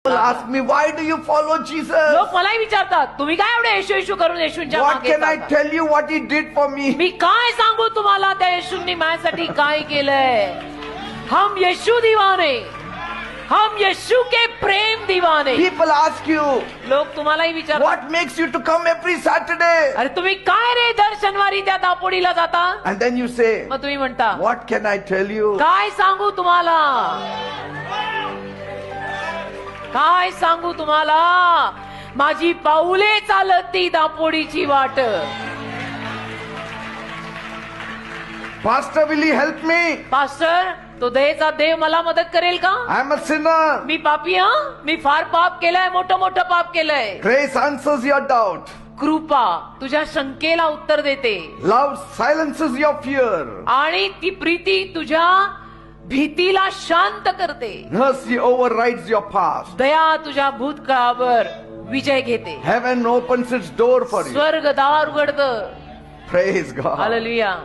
People ask me, why do you follow Jesus? लोक मलाही विचारतात तुम्ही काय एवढे येशू येशू करून येशूंच्या What मागे can I जाता? tell you what he did for me? मी काय सांगू तुम्हाला त्या येशूंनी माझ्यासाठी काय केलंय. हम येशू दीवाने, हम येशू के प्रेम दीवाने. People ask you, लोक तुम्हालाही विचारतात what makes you to come every Saturday? अरे तुम्ही काय रे दर शनिवारी त्या दापोडीला जाता. And then you say, मग तुम्ही म्हणता what can I tell you? काय सांगू तुम्हाला, काय सांगू तुम्हाला. माझी पाऊले चालत ती दापोडीची वाट. Pastor, will he help me? Pastor तो दयेचा देव मला मदत करेल का. I'm a sinner. मी पापी मी फार पाप केलंय, मोठं मोठं पाप केलंय. Grace answers your doubt. कृपा तुझ्या शंकेला उत्तर देते Love silences your fear. आणि ती प्रीती तुझ्या भीतीला शांत करते. Mercy overrides your past. दया तुझ्या भूतकाळावर विजय घेते. Heaven opens its door for you. स्वर्ग दार उघडतं. Praise God. हालेलुया.